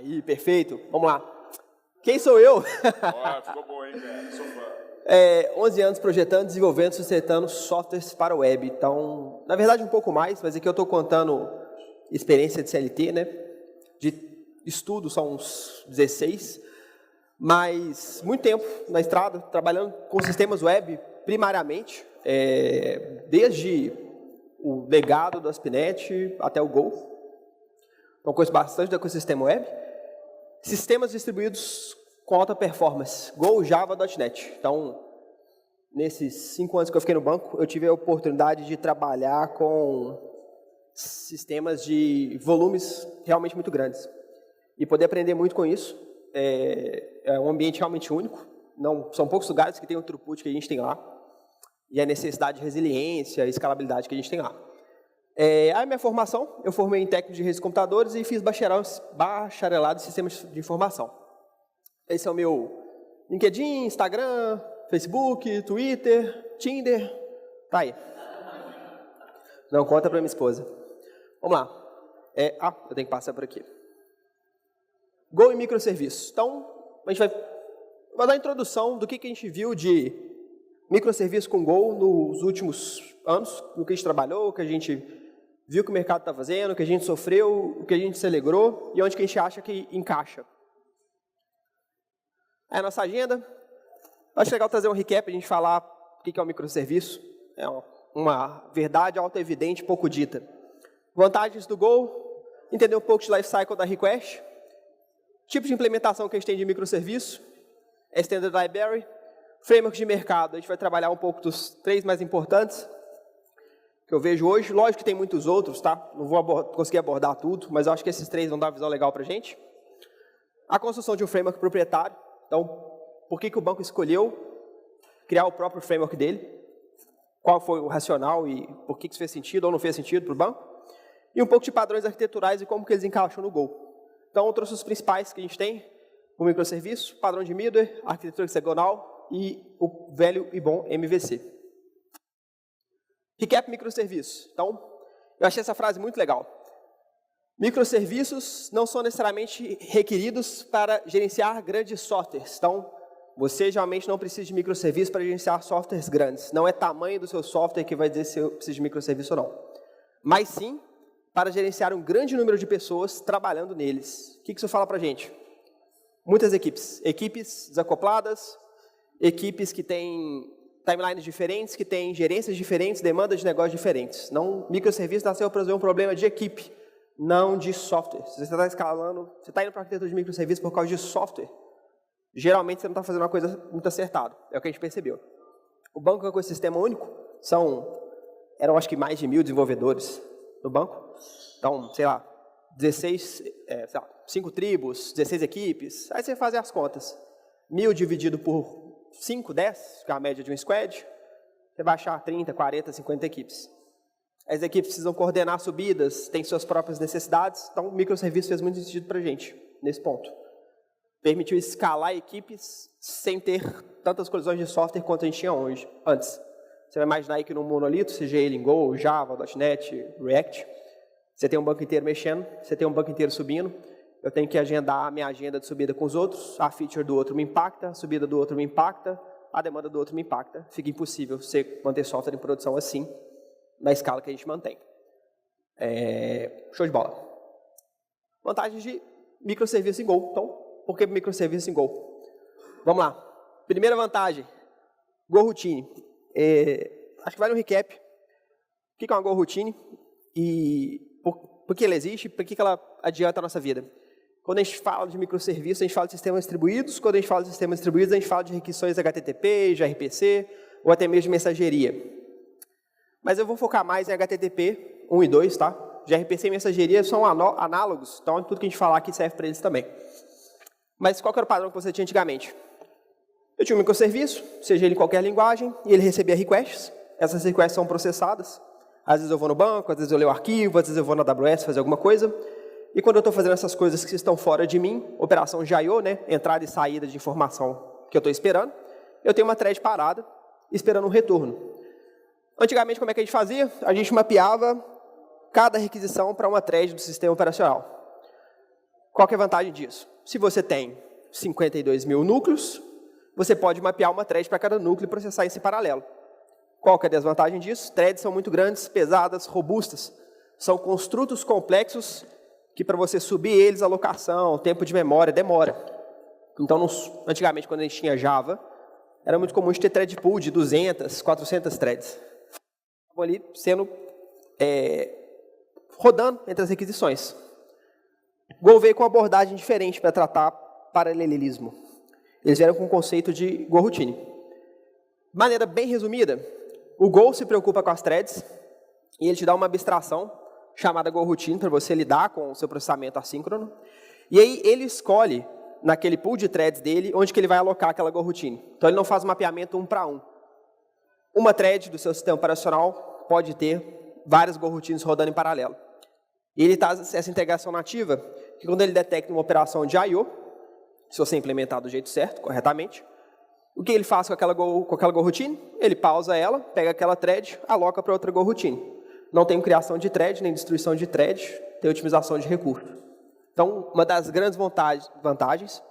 Aí, perfeito. Vamos lá. Quem sou eu? Ó, ficou bom, hein, cara? Sou fã. 11 anos projetando, desenvolvendo, sustentando softwares para web. Então, na verdade, um pouco mais, mas aqui eu estou contando experiência de CLT, né? De estudo são uns 16, mas muito tempo na estrada, trabalhando com sistemas web, primariamente, desde o legado do ASP.NET até o Go. Então, conheço bastante do ecossistema web. Sistemas distribuídos com alta performance, Go, Java, .NET. Então, nesses 5 anos que eu fiquei no banco, eu tive a oportunidade de trabalhar com sistemas de volumes realmente muito grandes. E poder aprender muito com isso. É um ambiente realmente único. Não, são poucos lugares que tem o throughput que a gente tem lá. E a necessidade de resiliência e escalabilidade que a gente tem lá. A minha formação, eu formei em técnico de redes de computadores e fiz bacharelado em sistemas de informação. Esse é o meu LinkedIn, Instagram, Facebook, Twitter, Tinder, tá aí. Não conta para minha esposa. Vamos lá. Eu tenho que passar por aqui. Go e microserviços. Então, a gente vai dar a introdução do que a gente viu de microserviços com Go nos últimos anos, no que a gente trabalhou, o que a gente viu que o mercado está fazendo, o que a gente sofreu, o que a gente se alegrou e onde que a gente acha que encaixa. A nossa agenda. Acho legal trazer um recap, a gente falar o que é um microserviço. É uma verdade auto-evidente, pouco dita. Vantagens do Go, entender um pouco de lifecycle da request, tipo de implementação que a gente tem de microserviço, Extended Library, framework de mercado. A gente vai trabalhar um pouco dos 3 mais importantes que eu vejo hoje. Lógico que tem muitos outros, tá? Não vou conseguir abordar tudo, mas eu acho que esses 3 vão dar uma visão legal para a gente. A construção de um framework proprietário. Então, por que o banco escolheu criar o próprio framework dele? Qual foi o racional e por que isso fez sentido ou não fez sentido para o banco? E um pouco de padrões arquiteturais e como que eles encaixam no Go. Então, eu trouxe os principais que a gente tem. O microserviço, padrão de middleware, arquitetura hexagonal e o velho e bom MVC. Recap microserviços. Então, eu achei essa frase muito legal. Microserviços não são necessariamente requeridos para gerenciar grandes softwares. Então, você geralmente não precisa de microserviços para gerenciar softwares grandes. Não é tamanho do seu software que vai dizer se eu preciso de microserviço ou não. Mas sim, para gerenciar um grande número de pessoas trabalhando neles. O que isso fala para a gente? Muitas equipes. Equipes desacopladas, equipes que têm timelines diferentes, que têm gerências diferentes, demandas de negócio diferentes. Não, microserviço nasceu para resolver um problema de equipe, não de software. Se você está escalando, você está indo para a arquitetura de microserviço por causa de software, geralmente você não está fazendo uma coisa muito acertada. É o que a gente percebeu. O banco é um ecossistema único, eram acho que mais de 1000 desenvolvedores no banco. Então, sei lá, 5 tribos, 16 equipes, aí você faz as contas. 1000 dividido por 5, 10, que é a média de um squad, você vai achar 30, 40, 50 equipes. As equipes precisam coordenar subidas, têm suas próprias necessidades, então o microserviço fez muito sentido para a gente, nesse ponto. Permitiu escalar equipes sem ter tantas colisões de software quanto a gente tinha antes. Você vai imaginar aí que num monolito, seja ele em Go, Java, .NET, React, você tem um banco inteiro mexendo, você tem um banco inteiro subindo, eu tenho que agendar a minha agenda de subida com os outros, a feature do outro me impacta, a subida do outro me impacta, a demanda do outro me impacta. Fica impossível você manter software em produção assim, na escala que a gente mantém. Show de bola. Vantagens de microserviço em Go. Então, por que microserviço em Go? Vamos lá. Primeira vantagem, Go Routine. Acho que vale um recap. O que é uma Go Routine? E por que ela existe? Por que ela adianta a nossa vida? Quando a gente fala de microserviços, a gente fala de sistemas distribuídos. Quando a gente fala de sistemas distribuídos, a gente fala de requisições HTTP, gRPC, ou até mesmo de mensageria. Mas eu vou focar mais em HTTP 1 e 2, tá? gRPC e mensageria são análogos, então tudo que a gente falar aqui serve para eles também. Mas qual que era o padrão que você tinha antigamente? Eu tinha um microserviço, seja ele em qualquer linguagem, e ele recebia requests. Essas requests são processadas. Às vezes eu vou no banco, às vezes eu leio o arquivo, às vezes eu vou na AWS fazer alguma coisa. E quando eu estou fazendo essas coisas que estão fora de mim, operação de I/O, né, entrada e saída de informação que eu estou esperando, eu tenho uma thread parada, esperando um retorno. Antigamente, como é que a gente fazia? A gente mapeava cada requisição para uma thread do sistema operacional. Qual que é a vantagem disso? Se você tem 52 mil núcleos, você pode mapear uma thread para cada núcleo e processar isso em paralelo. Qual que é a desvantagem disso? Threads são muito grandes, pesadas, robustas. São construtos complexos que para você subir eles, a alocação, o tempo de memória, demora. Então, antigamente, quando a gente tinha Java, era muito comum ter thread pool de 200, 400 threads. Estavam ali sendo, rodando entre as requisições. Go veio com uma abordagem diferente para tratar paralelismo. Eles vieram com o conceito de Go Routine. De maneira bem resumida, o Go se preocupa com as threads e ele te dá uma abstração chamada Go Routine para você lidar com o seu processamento assíncrono. E aí ele escolhe, naquele pool de threads dele, onde que ele vai alocar aquela Go Routine. Então ele não faz um mapeamento 1 para 1. Uma thread do seu sistema operacional pode ter várias Go Routines rodando em paralelo. E ele traz essa integração nativa, que quando ele detecta uma operação de I/O, se você implementar do jeito certo, corretamente, o que ele faz com aquela Go Routine? Ele pausa ela, pega aquela thread, aloca para outra Go Routine. Não tem criação de thread, nem destruição de thread, tem otimização de recurso. Então, uma das grandes vantagens,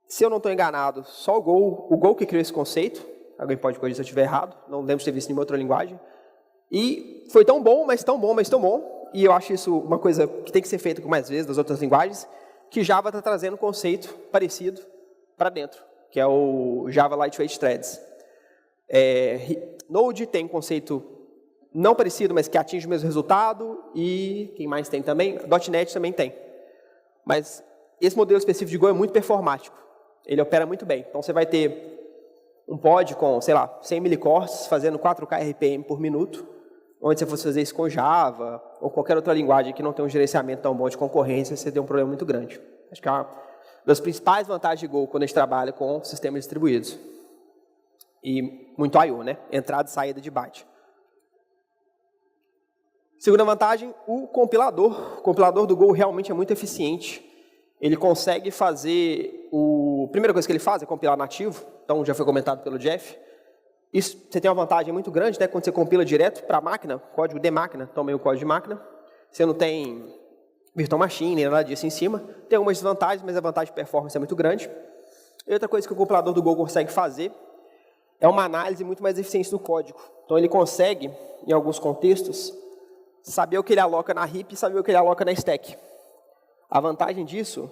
se eu não estou enganado, só o Go que criou esse conceito, alguém pode corrigir se eu estiver errado, não lembro de ter visto nenhuma outra linguagem, e foi tão bom, mas tão bom, mas tão bom, e eu acho isso uma coisa que tem que ser feita com mais vezes das outras linguagens, que Java está trazendo um conceito parecido para dentro, que é o Java Lightweight Threads. Node tem um conceito não parecido, mas que atinge o mesmo resultado, e quem mais tem também? .NET também tem. Mas esse modelo específico de Go é muito performático. Ele opera muito bem. Então você vai ter um pod com, sei lá, 100 milicores, fazendo 4K RPM por minuto, onde você fosse fazer isso com Java, ou qualquer outra linguagem que não tem um gerenciamento tão bom de concorrência, você tem um problema muito grande. Acho que é uma das principais vantagens de Go quando a gente trabalha com sistemas distribuídos. E muito I/O, né? Entrada e saída de byte. Segunda vantagem, o compilador. O compilador do Go realmente é muito eficiente. Ele consegue fazer... A primeira coisa que ele faz é compilar nativo. Então, já foi comentado pelo Jeff. Isso, você tem uma vantagem muito grande, né? Quando você compila direto para a máquina, código de máquina, também o código de máquina. Você não tem virtual machine, nem nada disso em cima. Tem algumas desvantagens, mas a vantagem de performance é muito grande. E outra coisa que o compilador do Go consegue fazer é uma análise muito mais eficiente do código. Então, ele consegue, em alguns contextos, saber o que ele aloca na heap e saber o que ele aloca na stack. A vantagem disso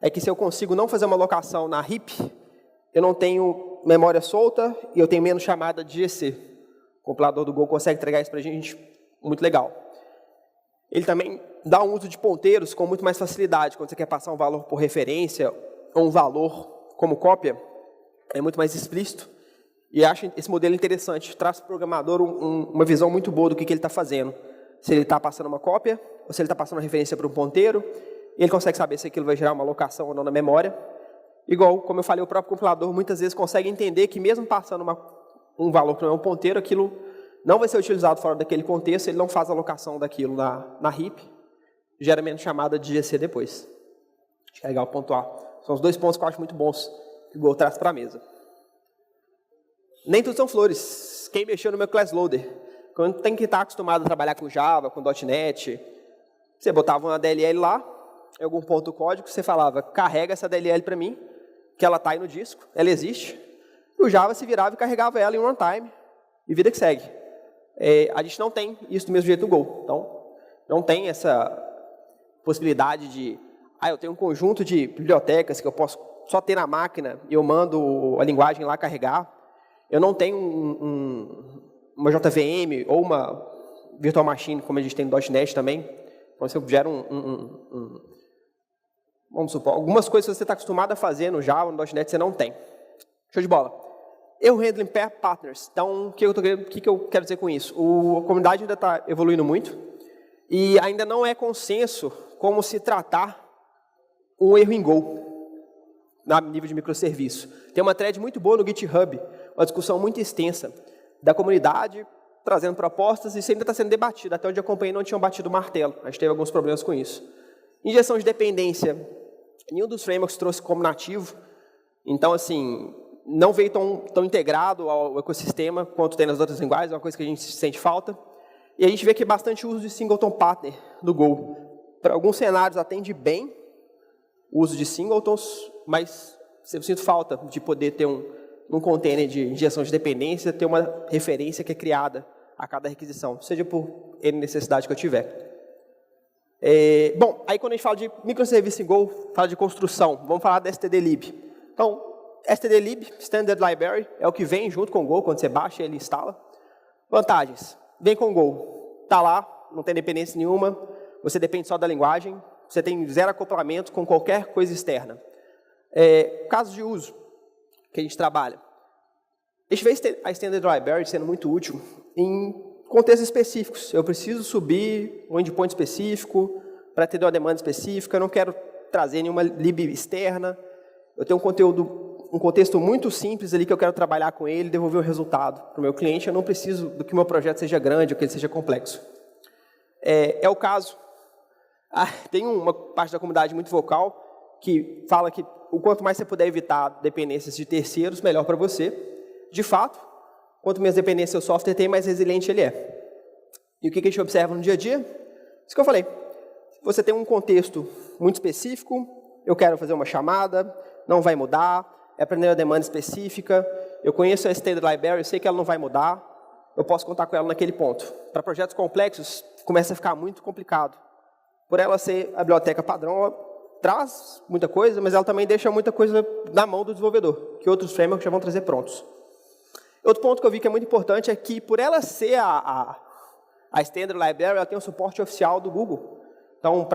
é que se eu consigo não fazer uma alocação na heap, eu não tenho memória solta e eu tenho menos chamada de GC. O compilador do Go consegue entregar isso para a gente muito legal. Ele também dá um uso de ponteiros com muito mais facilidade. Quando você quer passar um valor por referência ou um valor como cópia, é muito mais explícito. E acho esse modelo interessante. Traz para o programador uma visão muito boa do que ele está fazendo. Se ele está passando uma cópia, ou se ele está passando uma referência para um ponteiro, e ele consegue saber se aquilo vai gerar uma alocação ou não na memória. Igual, como eu falei, o próprio compilador muitas vezes consegue entender que mesmo passando um valor que não é um ponteiro, aquilo não vai ser utilizado fora daquele contexto, ele não faz a alocação daquilo na heap, gera menos chamada de GC depois. Acho que é legal pontuar. São os dois pontos que eu acho muito bons que o Go traz para a mesa. Nem tudo são flores. Quem mexeu no meu class loader? Quando tem que estar acostumado a trabalhar com Java, com .NET, você botava uma DLL lá, em algum ponto do código, você falava, carrega essa DLL para mim, que ela está aí no disco, ela existe, e o Java se virava e carregava ela em runtime, e vida que segue. A gente não tem isso do mesmo jeito do Go. Então, não tem essa possibilidade de, eu tenho um conjunto de bibliotecas que eu posso só ter na máquina, e eu mando a linguagem lá carregar. Eu não tenho uma JVM ou uma virtual machine, como a gente tem no .NET também. Então, você gera vamos supor, algumas coisas que você está acostumado a fazer no Java, no .NET, você não tem. Show de bola. Erro handling pair partners. Então, o que eu quero dizer com isso? A comunidade ainda está evoluindo muito e ainda não é consenso como se tratar um erro em Go, no nível de microserviço. Tem uma thread muito boa no GitHub, uma discussão muito extensa da comunidade, trazendo propostas, e isso ainda está sendo debatido. Até onde eu acompanhei não tinham batido o martelo, a gente teve alguns problemas com isso. Injeção de dependência, nenhum dos frameworks trouxe como nativo, então, assim, não veio tão integrado ao ecossistema quanto tem nas outras linguagens, é uma coisa que a gente sente falta. E a gente vê que bastante uso de singleton partner do Go. Para alguns cenários atende bem, o uso de singletons, mas eu sinto falta de poder ter um container de injeção de dependência, ter uma referência que é criada a cada requisição, seja por N necessidade que eu tiver. Bom, aí quando a gente fala de microserviço em Go, fala de construção, vamos falar da stdlib. Então, stdlib, Standard Library, é o que vem junto com o Go, quando você baixa ele instala. Vantagens, vem com o Go, está lá, não tem dependência nenhuma, você depende só da linguagem, você tem zero acoplamento com qualquer coisa externa. Casos de uso que a gente trabalha. A gente vê a Standard Library sendo muito útil em contextos específicos. Eu preciso subir um endpoint específico para atender uma demanda específica, eu não quero trazer nenhuma lib externa, eu tenho um contexto muito simples ali que eu quero trabalhar com ele e devolver o resultado para o meu cliente, eu não preciso do que o meu projeto seja grande ou que ele seja complexo. É o caso, tem uma parte da comunidade muito vocal que fala que o quanto mais você puder evitar dependências de terceiros, melhor para você. De fato, quanto menos dependência o software tem, mais resiliente ele é. E o que a gente observa no dia a dia? Isso que eu falei. Você tem um contexto muito específico, eu quero fazer uma chamada, não vai mudar, é para uma demanda específica, eu conheço a Standard Library, eu sei que ela não vai mudar, eu posso contar com ela naquele ponto. Para projetos complexos, começa a ficar muito complicado. Por ela ser a biblioteca padrão, ela traz muita coisa, mas ela também deixa muita coisa na mão do desenvolvedor, que outros frameworks já vão trazer prontos. Outro ponto que eu vi que é muito importante é que, por ela ser a Standard Library, ela tem um suporte oficial do Google. Então,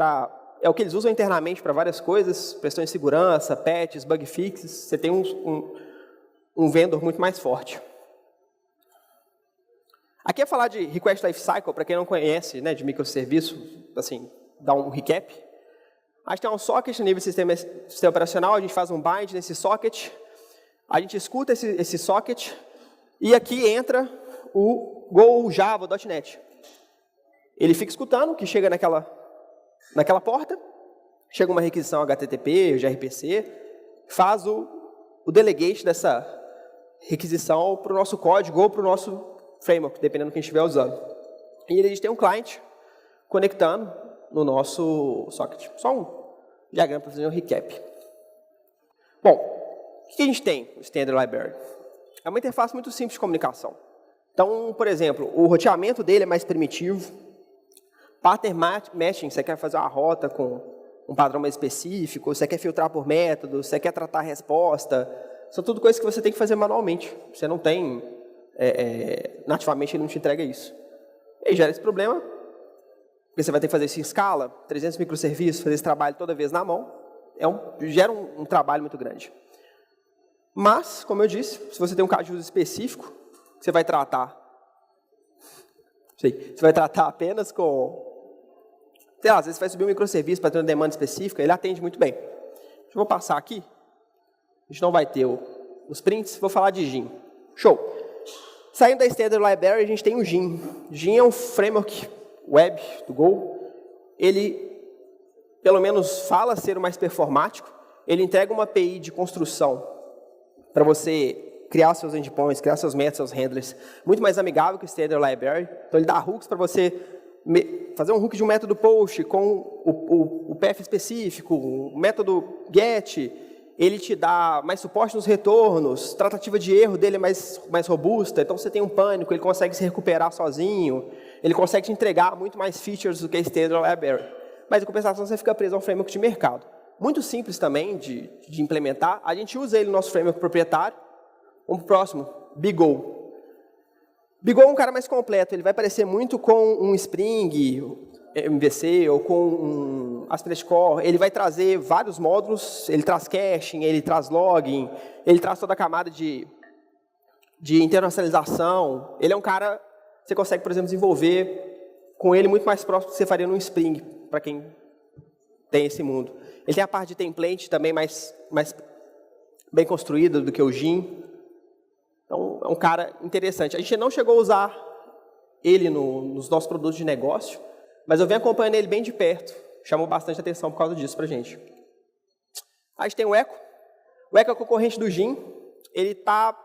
é o que eles usam internamente para várias coisas, questões de segurança, patches, bug fixes, você tem um vendor muito mais forte. Aqui é falar de Request Lifecycle, para quem não conhece, né, de microserviço, assim, dá um recap. A gente tem um socket no nível de sistema operacional, a gente faz um bind nesse socket, a gente escuta esse socket, e aqui entra o Go Java, .NET. Ele fica escutando, que chega naquela porta, chega uma requisição HTTP, gRPC, faz o delegate dessa requisição para o nosso código ou para o nosso framework, dependendo do que a gente estiver usando. E a gente tem um client conectando no nosso socket. Só um diagrama para fazer um recap. Bom, o que a gente tem no Standard Library? É uma interface muito simples de comunicação. Então, por exemplo, o roteamento dele é mais primitivo. Pattern matching, você quer fazer uma rota com um padrão mais específico, você quer filtrar por método, você quer tratar a resposta. São tudo coisas que você tem que fazer manualmente. Você não tem, nativamente ele não te entrega isso. E aí gera esse problema, porque você vai ter que fazer isso em escala, 300 microserviços, fazer esse trabalho toda vez na mão, gera um trabalho muito grande. Mas, como eu disse, se você tem um caso de uso específico, você vai tratar apenas com, sei lá, às vezes você vai subir um microserviço para ter uma demanda específica, ele atende muito bem. Eu vou passar aqui, a gente não vai ter os prints, vou falar de Gin. Show! Saindo da Standard Library, a gente tem o Gin. Gin é um framework web do Go. Ele, pelo menos, fala ser o mais performático. Ele entrega uma API de construção para você criar seus endpoints, criar seus métodos, seus handlers, muito mais amigável que o Standard Library. Então, ele dá hooks para você fazer um hook de um método post com o path específico, o método get. Ele te dá mais suporte nos retornos, tratativa de erro dele é mais robusta, então você tem um pânico, ele consegue se recuperar sozinho, ele consegue te entregar muito mais features do que a Standard Library. Mas, em compensação, você fica preso a um framework de mercado. Muito simples também de implementar, a gente usa ele no nosso framework proprietário. Vamos para o próximo, BigO. BigO é um cara mais completo, ele vai parecer muito com um Spring, MVC, ou com um ASP.NET Core. Ele vai trazer vários módulos, ele traz caching, ele traz logging, ele traz toda a camada de internacionalização. Ele é um cara, você consegue, por exemplo, desenvolver com ele muito mais próximo do que você faria no Spring, para quem tem esse mundo. Ele tem a parte de template também mais bem construída do que o Gin. Então, é um cara interessante. A gente não chegou a usar ele nos nossos produtos de negócio, mas eu venho acompanhando ele bem de perto. Chamou bastante atenção por causa disso para a gente. A gente tem o Echo. O Echo é concorrente do Gin. Ele está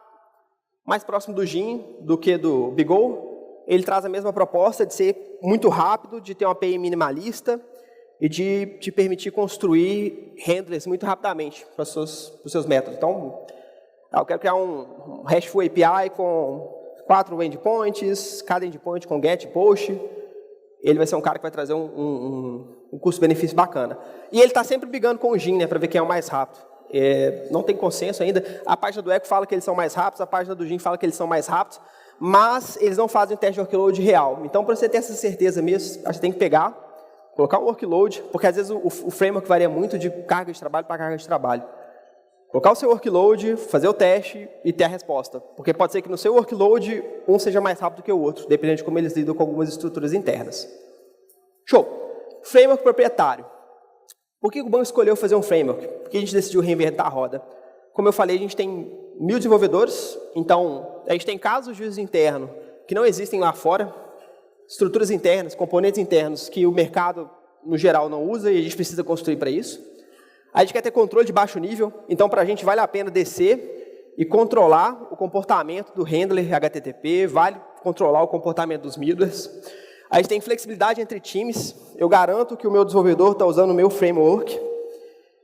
mais próximo do Gin do que do BigO. Ele traz a mesma proposta de ser muito rápido, de ter uma API minimalista. e de te permitir construir handlers muito rapidamente para os seus métodos. Então, eu quero criar um RESTful API com 4 endpoints, cada endpoint com get e post. Ele vai ser um cara que vai trazer um custo-benefício bacana. E ele está sempre brigando com o Gin, né, para ver quem é o mais rápido. Não tem consenso ainda. A página do Echo fala que eles são mais rápidos, a página do Gin fala que eles são mais rápidos, mas eles não fazem o teste de workload real. Então, para você ter essa certeza mesmo, você tem que pegar, colocar um workload, porque às vezes o framework varia muito de carga de trabalho para carga de trabalho. Colocar o seu workload, fazer o teste e ter a resposta. Porque pode ser que no seu workload, um seja mais rápido que o outro, dependendo de como eles lidam com algumas estruturas internas. Show! Framework proprietário. Por que o banco escolheu fazer um framework? Por que a gente decidiu reinventar a roda? Como eu falei, a gente tem 1000 desenvolvedores, então a gente tem casos de uso interno que não existem lá fora, estruturas internas, componentes internos que o mercado, no geral, não usa e a gente precisa construir para isso. A gente quer ter controle de baixo nível, então para a gente vale a pena descer e controlar o comportamento do handler HTTP, vale controlar o comportamento dos middlers. A gente tem flexibilidade entre times, eu garanto que o meu desenvolvedor está usando o meu framework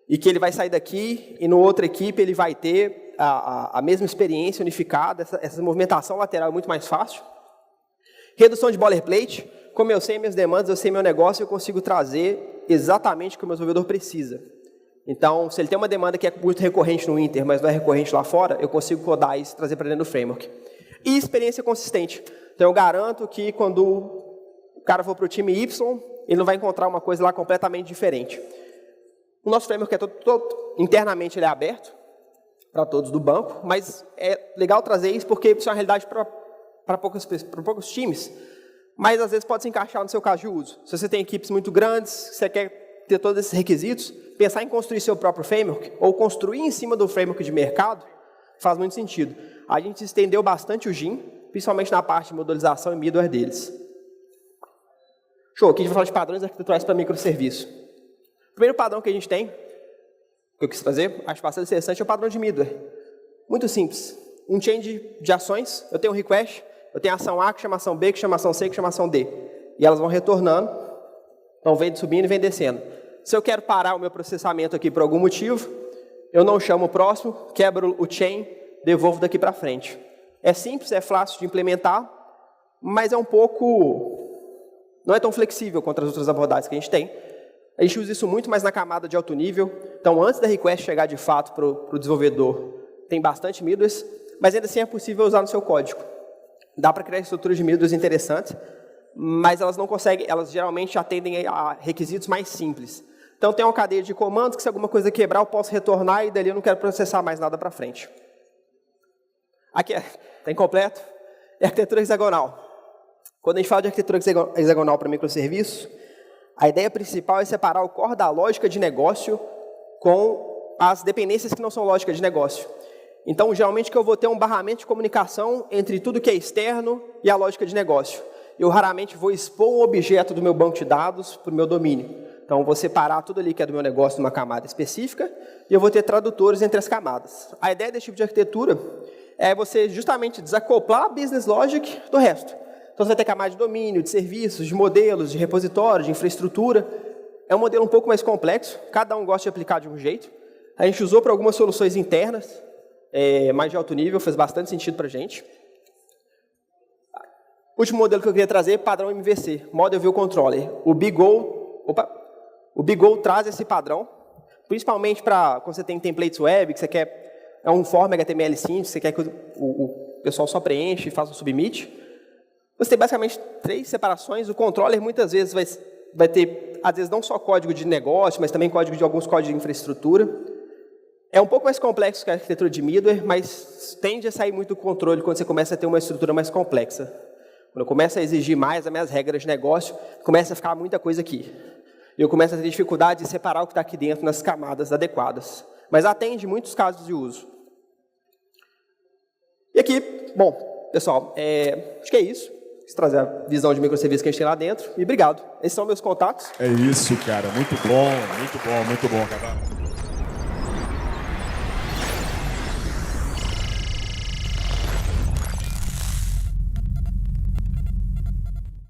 e que ele vai sair daqui e no outra equipe ele vai ter a mesma experiência unificada, essa movimentação lateral é muito mais fácil. Redução de boilerplate, como eu sei minhas demandas, eu sei meu negócio, eu consigo trazer exatamente o que o meu desenvolvedor precisa. Então, se ele tem uma demanda que é muito recorrente no Inter, mas não é recorrente lá fora, eu consigo codar isso e trazer para dentro do framework. E experiência consistente. Então, eu garanto que quando o cara for para o time Y, ele não vai encontrar uma coisa lá completamente diferente. O nosso framework é internamente ele é aberto para todos do banco, mas é legal trazer isso porque isso é uma realidade para poucos times, mas às vezes pode se encaixar no seu caso de uso. Se você tem equipes muito grandes, você quer ter todos esses requisitos, pensar em construir seu próprio framework ou construir em cima do framework de mercado faz muito sentido. A gente estendeu bastante o Gin, principalmente na parte de modelização e middleware deles. Show, aqui a gente vai falar de padrões arquiteturais para microserviço. O primeiro padrão que a gente tem, que eu quis trazer, acho bastante interessante, é o padrão de middleware. Muito simples. Um change de ações, eu tenho um request, eu tenho a ação A que chama ação B, que chama ação C, que chama ação D. E elas vão retornando, então vem subindo e vem descendo. Se eu quero parar o meu processamento aqui por algum motivo, eu não chamo o próximo, quebro o chain, devolvo daqui para frente. É simples, é fácil de implementar, mas é um pouco... não é tão flexível quanto as outras abordagens que a gente tem. A gente usa isso muito mais na camada de alto nível. Então, antes da request chegar de fato para o desenvolvedor, tem bastante middlers, mas ainda assim é possível usar no seu código. Dá para criar estruturas de middlers interessantes, mas elas não conseguem, elas geralmente atendem a requisitos mais simples. Então, tem uma cadeia de comandos que se alguma coisa quebrar, eu posso retornar e dali eu não quero processar mais nada para frente. Aqui está incompleto. É arquitetura hexagonal. Quando a gente fala de arquitetura hexagonal para microserviços, a ideia principal é separar o core da lógica de negócio com as dependências que não são lógica de negócio. Então, geralmente, que eu vou ter um barramento de comunicação entre tudo que é externo e a lógica de negócio. Eu raramente vou expor um objeto do meu banco de dados para o meu domínio. Então, eu vou separar tudo ali que é do meu negócio numa camada específica e eu vou ter tradutores entre as camadas. A ideia desse tipo de arquitetura é você justamente desacoplar a business logic do resto. Então, você vai ter camada de domínio, de serviços, de modelos, de repositório, de infraestrutura. É um modelo um pouco mais complexo, cada um gosta de aplicar de um jeito. A gente usou para algumas soluções internas, mais de alto nível, fez bastante sentido para a gente. Último modelo que eu queria trazer, padrão MVC, Model View Controller. O BigO traz esse padrão, principalmente para quando você tem templates web, que você quer, é um form HTML simples, você quer que o pessoal só preenche e faça um submit. Você tem basicamente 3 separações. O controller muitas vezes vai ter, às vezes, não só código de negócio, mas também código de alguns códigos de infraestrutura. É um pouco mais complexo que a arquitetura de middleware, mas tende a sair muito do controle quando você começa a ter uma estrutura mais complexa. Quando eu começo a exigir mais as minhas regras de negócio, começa a ficar muita coisa aqui. E eu começo a ter dificuldade de separar o que está aqui dentro nas camadas adequadas. Mas atende muitos casos de uso. E aqui, bom, pessoal, acho que é isso. Quis trazer a visão de microserviços que a gente tem lá dentro. E obrigado. Esses são meus contatos. É isso, cara. Muito bom, muito bom, muito bom, cara.